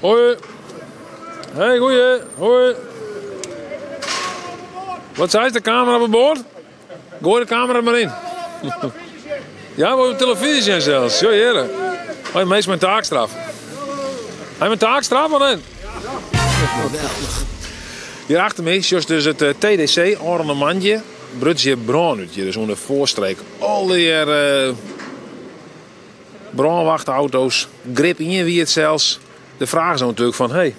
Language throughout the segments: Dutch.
Hoi. Hey, goeie. Hoi. Wat zei de camera op boord? Gooi de camera er maar in. Ja, we hebben televisie en zelfs. Jo, heren. Hij meest mijn taakstraf. Hij mijn taakstraf of niet? Hier achter me is dus het TDC, Ornemandje. Brutje Braanuitje, dus onder de voorstreek. Al die brandwachtauto's, grip in wie het zelfs. De vraag is natuurlijk van, hey,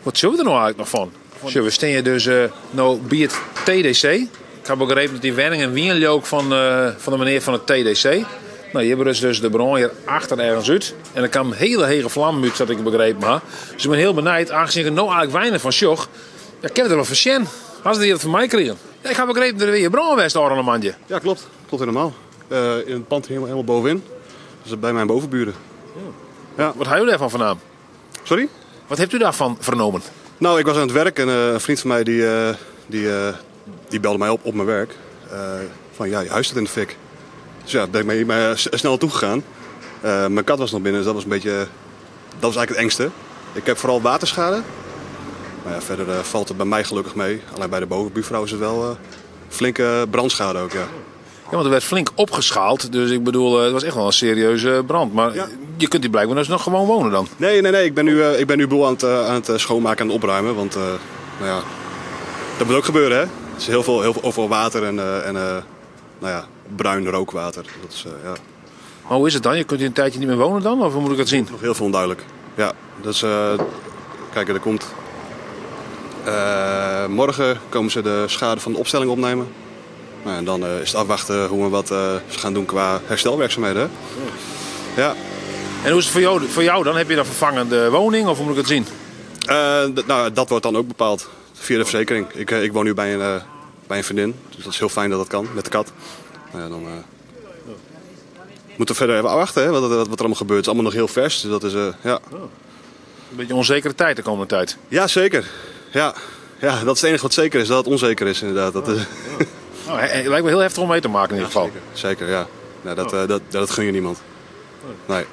wat zullen we er nou eigenlijk nog van? Zullen we staan dus nou bij het TDC. Ik heb begrepen dat die wenning en wienje ook van de meneer van het TDC. Nou, hier hebben dus de brand hier achter ergens uit. En er kwam een hele hege vlam uit, dat ik begrepen heb. Dus ik ben heel benieuwd, aangezien ik er nou eigenlijk weinig van sjoch. Ja, ik heb het er wel van Sjen. Als die dat van mij kregen. Ja, ik heb begrepen dat er weer brandwest aan een mandje. Ja, klopt. Klopt helemaal. In het pand helemaal bovenin. Dus bij mijn bovenburen. Ja. Wat heeft u daarvan vernomen? Sorry? Wat hebt u daarvan vernomen? Nou, ik was aan het werk en een vriend van mij die belde mij op mijn werk. Van ja, je huis staat in de fik. Dus ja, daar ben ik snel naartoe gegaan. Mijn kat was nog binnen, dus dat was eigenlijk het engste. Ik heb vooral waterschade. Maar ja, verder valt het bij mij gelukkig mee. Alleen bij de bovenbuurvrouw is het wel flinke brandschade ook, ja. Ja, want er werd flink opgeschaald. Dus ik bedoel, het was echt wel een serieuze brand. Maar ja. Je kunt die blijkbaar dus nog gewoon wonen dan? Nee. Ik ben nu boel aan het schoonmaken en opruimen. Want nou ja, dat moet ook gebeuren, hè. Het is heel veel water en nou ja, bruin rookwater. Dat is, ja. Maar hoe is het dan? Je kunt hier een tijdje niet meer wonen dan? Of hoe moet ik het zien? Nog heel veel onduidelijk. Ja, dat is... kijk, er komt... morgen komen ze de schade van de opstelling opnemen. Nou, en dan is het afwachten hoe en wat ze gaan doen qua herstelwerkzaamheden. Hè? Ja. En hoe is het voor jou dan? Heb je dan vervangende woning of hoe moet ik het zien? Nou, dat wordt dan ook bepaald via de verzekering. Ik woon nu bij een vriendin. Dus dat is heel fijn dat dat kan met de kat. Nou ja, dan moeten we verder even afwachten, hè, wat er allemaal gebeurt. Het is allemaal nog heel vers. Dus dat is, ja. Een beetje onzekere tijd de komende tijd. Ja, zeker. Ja, dat is het enige wat zeker is. Dat het onzeker is inderdaad. Dat is... Nou, het lijkt me heel heftig om mee te maken in ieder geval. Zeker, ja. Dat gun je niemand. Nee.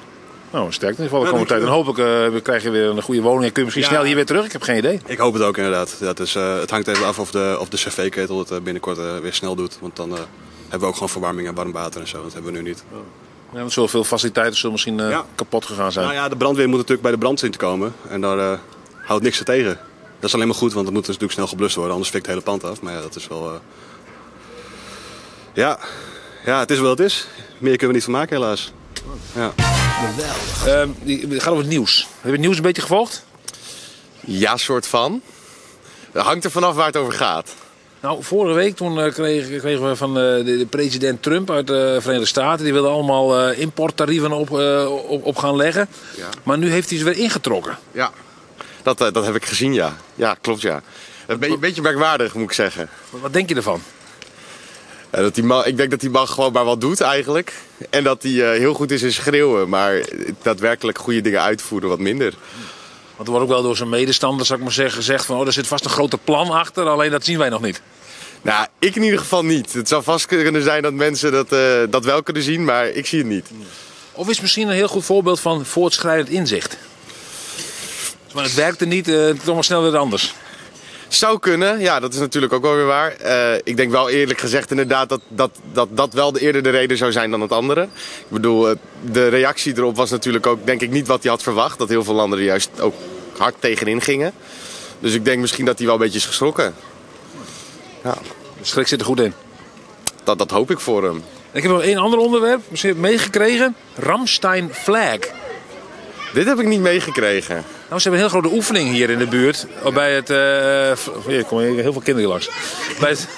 Nou, sterk in ieder geval de komende tijd. Dan hoop ik, krijg je weer een goede woning en kun je misschien snel hier weer terug. Ik heb geen idee. Ik hoop het ook inderdaad. Ja, het hangt even af of de cv-ketel het binnenkort weer snel doet. Want dan hebben we ook gewoon verwarming en warm water en zo. Dat hebben we nu niet. Ja, want zoveel faciliteiten zullen misschien kapot gegaan zijn. Nou ja, de brandweer moet natuurlijk bij de brand zien te komen. En daar houdt niks er tegen. Dat is alleen maar goed, want het moet dus natuurlijk snel geblust worden. Anders fikt het hele pand af. Maar ja, dat is wel... Ja, het is wel wat het is. Meer kunnen we niet van maken helaas. Ja. Het gaat over het nieuws. Heb je het nieuws een beetje gevolgd? Ja, soort van. Het hangt er vanaf waar het over gaat. Nou, vorige week toen kregen we van de president Trump uit de Verenigde Staten. Die wilde allemaal importtarieven op gaan leggen. Ja. Maar nu heeft hij ze weer ingetrokken. Ja, dat heb ik gezien, ja. Ja, klopt, ja. Een beetje merkwaardig, moet ik zeggen. Wat denk je ervan? Ik denk dat die man gewoon maar wat doet eigenlijk. En dat hij heel goed is in schreeuwen. Maar daadwerkelijk goede dingen uitvoeren wat minder. Want er wordt ook wel door zijn medestanders, zou ik maar zeggen, gezegd van... er zit vast een groter plan achter, alleen dat zien wij nog niet. Nou, ik in ieder geval niet. Het zou vast kunnen zijn dat mensen dat wel kunnen zien, maar ik zie het niet. Of is het misschien een heel goed voorbeeld van voortschrijdend inzicht? Maar het werkte niet, het is allemaal snel weer anders. Zou kunnen, ja, dat is natuurlijk ook wel weer waar. Ik denk wel eerlijk gezegd inderdaad dat wel eerder de reden zou zijn dan het andere. Ik bedoel, de reactie erop was natuurlijk ook denk ik niet wat hij had verwacht. Dat heel veel landen er juist ook hard tegenin gingen. Dus ik denk misschien dat hij wel een beetje is geschrokken. Ja. De schrik zit er goed in. Dat hoop ik voor hem. Ik heb nog één ander onderwerp, misschien heb je het meegekregen. Rammstein Flag. Dit heb ik niet meegekregen. Nou, ze hebben een heel grote oefening hier in de buurt. Bij het... Hier komen heel veel kinderen langs. Bij het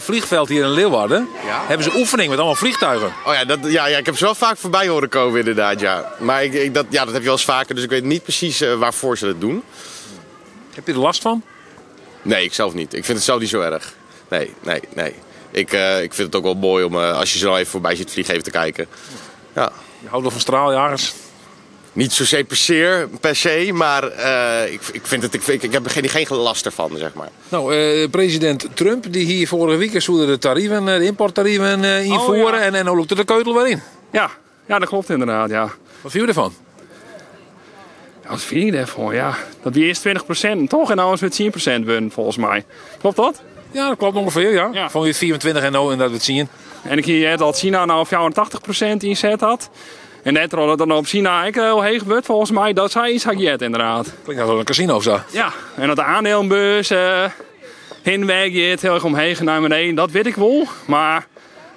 vliegveld hier in Leeuwarden hebben ze oefening met allemaal vliegtuigen. Oh ja, ik heb ze wel vaak voorbij horen komen inderdaad, ja. Maar dat heb je wel eens vaker, dus ik weet niet precies waarvoor ze dat doen. Heb je er last van? Nee, ik zelf niet. Ik vind het zelf niet zo erg. Nee. Ik vind het ook wel mooi om, als je zo even voorbij ziet vliegen, even te kijken. Ja. Je houdt wel van straaljagers? Niet zozeer per se, maar ik heb er geen last ervan, zeg maar. Nou, president Trump die hier vorige week zouden de importtarieven invoeren en dan lukte de keutel weer in. Ja, dat klopt inderdaad, ja. Wat vind je ervan? Wat vind je daarvan? Ja, dat wie eerst 20% toch? En nou is het 10% win, volgens mij. Klopt dat? Ja, dat klopt ongeveer, ja. Ja. Van weer 24 en nou en dat we het zien. En ik zie dat China nou op 84% inzet had. En net dat dan op China ook heel heeg wordt, volgens mij. Dat zei iets jet inderdaad. Klinkt als een casino of zo. Ja, en dat de aandelenbeurs hinweg je heel erg omheen naar beneden, dat weet ik wel. Maar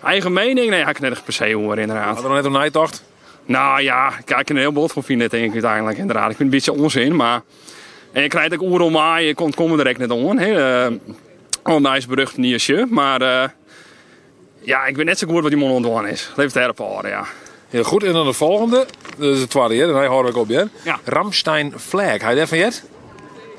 eigen mening, nee, ik net per se hoor inderdaad. Hadden we nog net een nijtocht? Nou ja, ik kijk een heel bot van vinden denk ik uiteindelijk inderdaad. Ik vind het een beetje onzin, maar... En je krijgt ook oerel maar, je komt komen direct net om. Al een nice berucht nieuwsje, maar... ja, ik weet net zo goed wat die man ontdaan is. Dat heeft het ervaren, ja. Heel goed, en dan de volgende. Dat is het tweede, hè? En hij hoor ik op, hè? Ja. Ramstein Flag. Hij daarvan jet?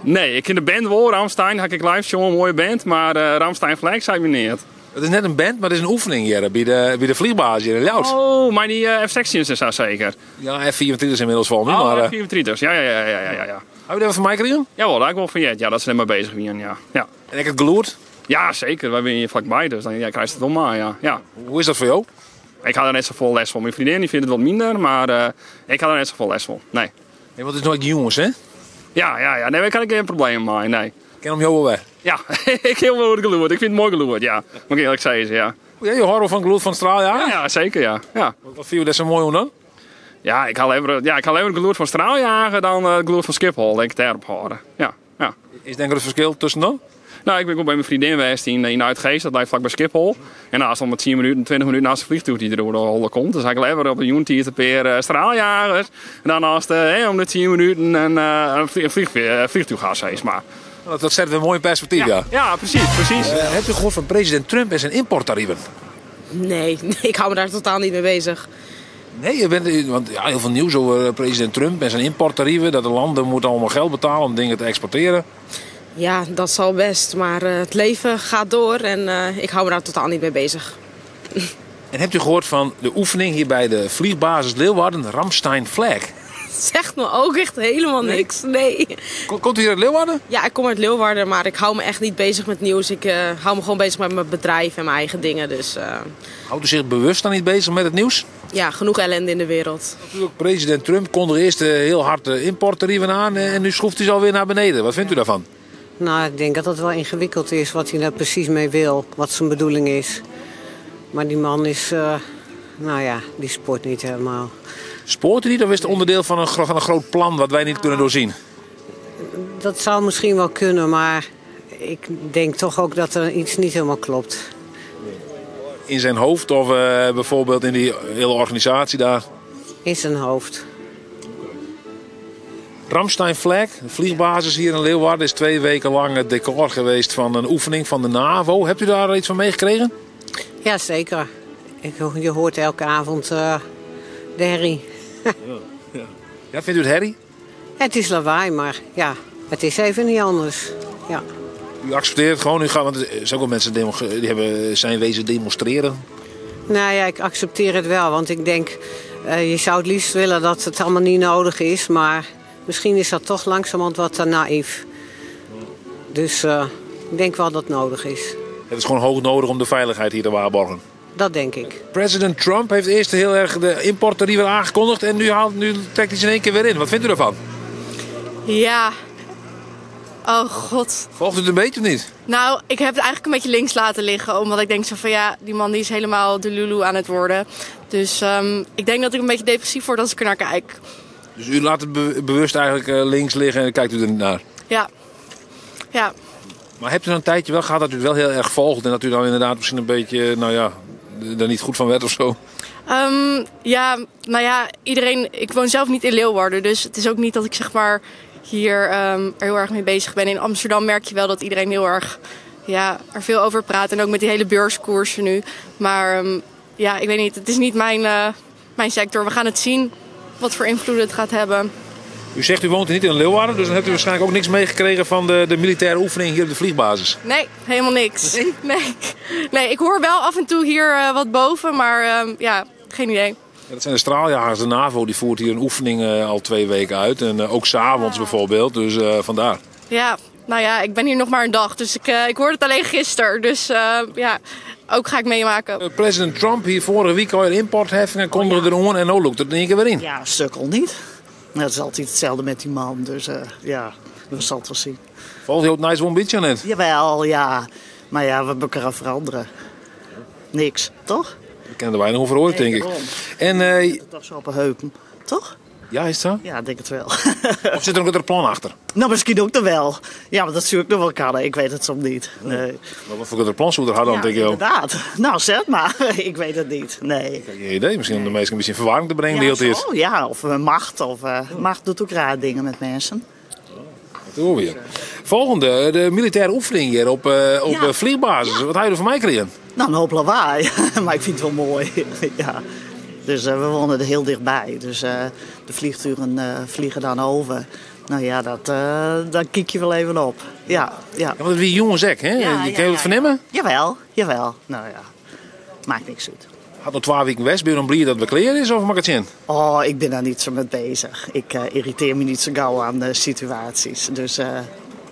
Nee, ik ken de band wel, Ramstein. Had ik live show, een mooie band, maar Ramstein Flag zei me niet. Het is net een band, maar het is een oefening hier bij de vliegbasis hier in Ljouwt. Oh, maar die F-16 is dat zeker. Ja, F-24 is inmiddels vol nu, Oh, maar... F-34, ja. Hou je dat van mij gekregen? Jawel, daar heb ik wel van jet. Ja, dat ze er maar bezig zijn, ja. Ja. En ik heb het geloerd. Ja, zeker. Wij zijn hier vlakbij, dus dan krijg je het wel maar, ja. Ja. Hoe is dat voor jou? Ik had er net zoveel les van. Mijn vriendin die vindt het wat minder, maar ik had er net zoveel les van. Nee. Nee, want het is nooit jongens, hè? Ja. Nee, daar kan ik geen probleem mee, nee. Ik ken hem jou wel weg. Ja, ik heel wel geloerd. Ik vind het mooi geloerd, ja. Moet ik eerlijk zeggen, ja. Ja, je hoort wel van geloerd van Straaljager? Ja, zeker, ja. Wat vind je dat zo mooi om dan? Ja, ik haal liever geloerd van Straaljager dan geloerd van Schiphol, denk ik, daarop houden. Ja. Is denk ik het verschil tussen dan? Nou, ik ben ook bij mijn vriendin geweest in Uitgeest, dat blijft vlak bij Schiphol. En naast dan met 10 minuten, 20 minuten naast de vliegtuig die er door de holle komt. Dus eigenlijk liever op een unit per Straaljagers. En daarnaast om de 10 minuten een vliegtuig gaan, zeg maar. Dat zet het een mooi perspectief, ja. Ja, precies. Hebt u gehoord van president Trump en zijn importtarieven? Nee, ik hou me daar totaal niet mee bezig. Nee, want ja, heel veel nieuws over president Trump en zijn importtarieven. Dat de landen moeten allemaal geld betalen om dingen te exporteren. Ja, dat zal best. Maar het leven gaat door en ik hou me daar totaal niet mee bezig. En hebt u gehoord van de oefening hier bij de vliegbasis Leeuwarden, Ramstein Flag? Zegt me ook echt helemaal niks. Nee. Komt u hier uit Leeuwarden? Ja, ik kom uit Leeuwarden, maar ik hou me echt niet bezig met nieuws. Ik hou me gewoon bezig met mijn bedrijf en mijn eigen dingen. Dus Houdt u zich bewust dan niet bezig met het nieuws? ja, genoeg ellende in de wereld. Natuurlijk, president Trump kondigde eerst heel hard de importtarieven aan en nu schroeft hij ze alweer naar beneden. Wat vindt u daarvan? Nou, ik denk dat het wel ingewikkeld is wat hij daar precies mee wil, wat zijn bedoeling is. Maar die man is, die sport niet helemaal. Spoort u niet of is het onderdeel van een groot plan wat wij niet kunnen doorzien? Dat zou misschien wel kunnen, maar ik denk toch ook dat er iets niet helemaal klopt. In zijn hoofd of bijvoorbeeld in die hele organisatie daar? In zijn hoofd. Ramstein Flag, de vliegbasis hier in Leeuwarden, is 2 weken lang het decor geweest van een oefening van de NAVO. Hebt u daar iets van meegekregen? Ja, zeker. Je hoort elke avond de herrie. Ja, vindt u het herrie? Het is lawaai, maar ja, het is even niet anders. Ja. U accepteert het gewoon, want er zijn ook wel mensen die zijn wezen demonstreren. Nou ja, ik accepteer het wel, want ik denk, je zou het liefst willen dat het allemaal niet nodig is, maar misschien is dat toch langzamerhand wat te naïef. Dus ik denk wel dat het nodig is. Het is gewoon hoog nodig om de veiligheid hier te waarborgen. Dat denk ik. President Trump heeft eerst heel erg de importtarieven aangekondigd en nu trekt hij ze in één keer weer in. Wat vindt u ervan? Ja. Oh god. Volgt u het een beetje of niet? Nou, ik heb het eigenlijk een beetje links laten liggen. Omdat ik denk zo van ja, die man die is helemaal de lulu aan het worden. Dus ik denk dat ik een beetje depressief word als ik er naar kijk. Dus u laat het bewust eigenlijk links liggen en kijkt u er niet naar? Ja. Ja. Maar hebt u dan een tijdje wel gehad dat u het wel heel erg volgt en dat u dan inderdaad misschien een beetje, er niet goed van werd of zo? Ik woon zelf niet in Leeuwarden, dus het is ook niet dat ik zeg maar hier er heel erg mee bezig ben. In Amsterdam merk je wel dat iedereen heel erg er veel over praat en ook met die hele beurskoersen nu. Maar ik weet niet, het is niet mijn sector. We gaan het zien wat voor invloed het gaat hebben. U zegt u woont niet in Leeuwarden, dus dan hebt u waarschijnlijk ook niks meegekregen van de militaire oefening hier op de vliegbasis. Nee, helemaal niks. Nee, ik hoor wel af en toe hier wat boven, maar geen idee. Ja, dat zijn de straaljagers, de NAVO, die voert hier een oefening al 2 weken uit. En ook 's avonds bijvoorbeeld, dus vandaar. Ja, ik ben hier nog maar een dag, dus ik hoorde het alleen gisteren. Dus ook ga ik meemaken. President Trump hier vorige week al importheffingen kondigde er om en nu loopt het in één keer weer in. Ja, sukkel niet. Dat is altijd hetzelfde met die man. Dus ja, we zal het wel zien. Volgt heel nice een beetje net. Jawel, ja. Maar ja, wat moet ik eraan veranderen? Niks, toch? We kennen er weinig over ooit, denk ik. En, Dat is zo op een heupen, toch? ja, is het zo? Ja, ik denk het wel. Of zit er ook een plan achter? Nou, misschien ook nog wel. Ja, maar dat zie ik nog wel kan. Ik weet het soms niet. Nee. Maar wat voor een plan zou er hadden, Ja, denk ik wel. inderdaad. Nou, zeg maar. Ik weet het niet. Nee. Geen idee, misschien om de mensen een beetje in verwarring te brengen de hele tijd. zo, ja, of macht. Macht doet ook raar dingen met mensen. Dat hoor weer. Volgende, de militaire oefening hier op vliegbasis. Wat had je er van mij gekregen? Nou, een hoop lawaai. Maar ik vind het wel mooi. Ja. Dus we wonen er heel dichtbij. Dus de vliegtuigen vliegen dan over. Nou ja, daar kijk je wel even op. Ja. Ja, want het weer jonge zek, hè? Kun je het vernemen? Jawel. Nou ja, maakt niks uit. Had nog 12 weken West, ben je dan blij dat het klaar is of mag het zien? Oh, ik ben daar niet zo mee bezig. Ik irriteer me niet zo gauw aan de situaties. Dus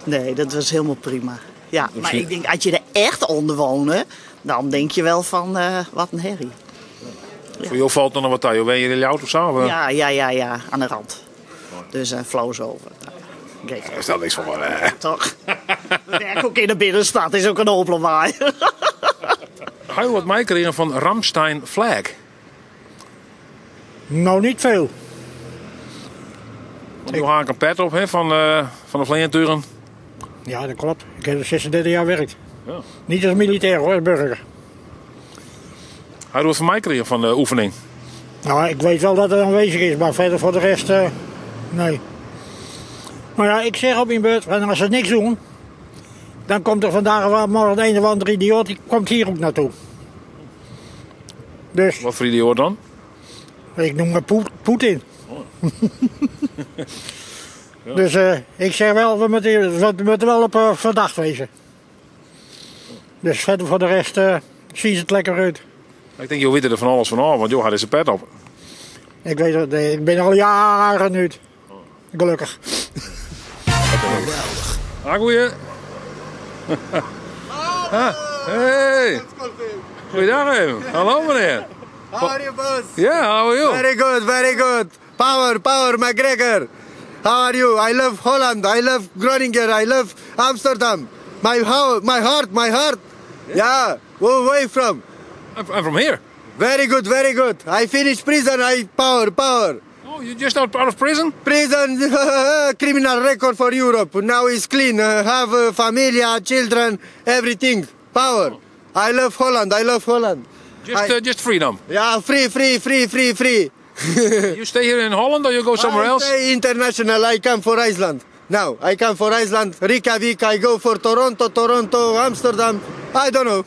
nee, dat was helemaal prima. Ja, maar ik denk, als je er echt onder woont, dan denk je wel van, wat een herrie. Ja. Voor jou valt er nog wat aan. Ben je in de auto of zo? Ja, aan de rand. Dus flows over. Daar is dat niks van. Toch? We werken ook in de binnenstad, is ook een hoop lawaai. Ga je wat mij kregen van Ramstein Flag? Nou, niet veel. Want nu haak ik een pet op hè, van de vleertuigen. Ja, dat klopt. Ik heb er 36 jaar gewerkt. Ja. Niet als militair hoor, als burger. Ga je wat van mij kregen van de oefening? Nou, ik weet wel dat het aanwezig is, maar verder voor de rest, nee. Maar ja, ik zeg op mijn beurt, als ze niks doen, dan komt er vandaag morgen een of andere idioot, die komt hier ook naartoe. Dus, wat voor idioot dan? Ik noem me Poetin. Oh. Ja. Dus ik zeg wel, we moeten wel op verdacht wezen. Dus verder voor de rest ziet het lekker uit. Ik denk, je weet er van alles van af, want joh, had deze pet op. Ik weet het, ik ben al jaren nu. Gelukkig. Geweldig. Goeie. Hey. Goeiedag even. Hallo meneer. How are you, boss? Yeah, how are you? Very good, very good. Power, McGregor. How are you? I love Holland. I love Groningen. I love Amsterdam. My heart. Yeah. Where from? I'm from here. Very good. I finished prison. Power. Oh, you just out of prison? Prison, criminal record for Europe. Now it's clean. Have familia, children, everything. Power. I love Holland. Just freedom. Yeah, free. You stay here in Holland or you go somewhere else? I stay international. I come for Iceland. Now, I come for Iceland, Reykjavik. I go for Toronto, Amsterdam. I don't know.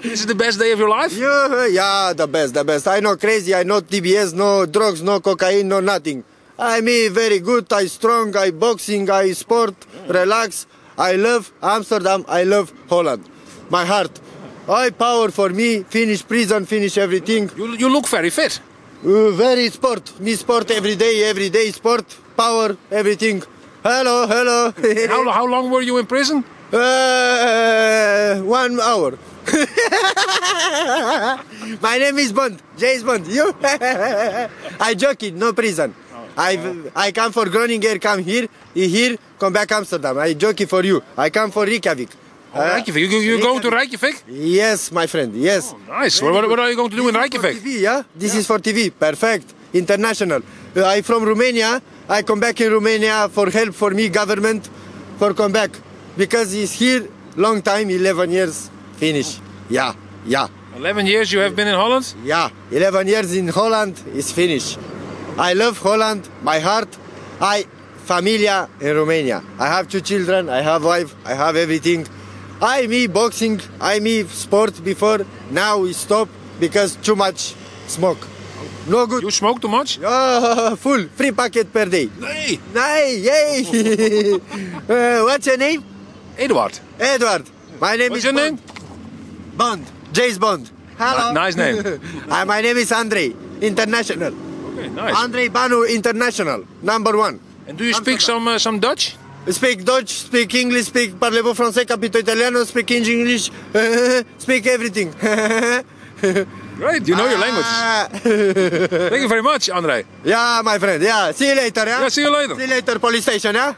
This is the best day of your life? Yeah, the best. I know crazy. I know TBS, no drugs, no cocaine, no nothing. I me very good. I strong. I boxing. I sport. Relax. I love Amsterdam. I love Holland. My heart. I power for me. Finish prison. Finish everything. You look very fit. Very sport. Me sport every day sport. Power. Everything. Hello. How long were you in prison? 1 hour. My name is Bond. James Bond. You? I joking. No prison. I come for Groningen. Come here. Come back Amsterdam. I joking for you. I come for Reykjavik. Reykjavik. You going to Reykjavik? Yes, my friend. Yes. Oh, nice. What are you going to do in Reykjavik? TV, yeah? This is for TV. Perfect. International. I from Romania. I come back in Romania for help for me government for come back. Because he's here long time, 11 years, finish. Yeah. 11 years you have been in Holland? Yeah, 11 years in Holland is finished. I love Holland, my heart. Familia in Romania. I have 2 children, I have wife, I have everything. Me boxing, me sport before. Now we stop because too much smoke. No good. You smoke too much? Full, 3 packet per day. Nee, yay! What's your name? Edward. My name What's is your Bond. name? Bond. James Bond. Hello. Nice name. My name is Andrei. International. Okay, nice. Andrei Banu International. Number 1. And do you speak some Dutch? Speak Dutch, speak English, parlez-vous français, capito italiano, speak English, speak everything. Great, you know your language. Thank you very much, André. Yeah, my friend. Yeah, see you later. Yeah, Yeah, see you later. See you later, police station. Yeah.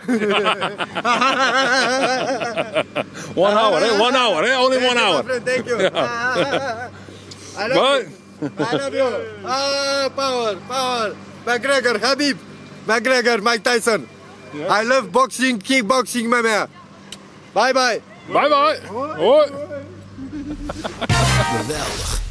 1 hour, eh? 1 hour, eh? Only 1 hour. My friend, thank you. I love you. I love you. Power. McGregor, Habib. McGregor, Mike Tyson. I love boxing, kickboxing, my man. Bye. Bye. Hoi. Geweldig.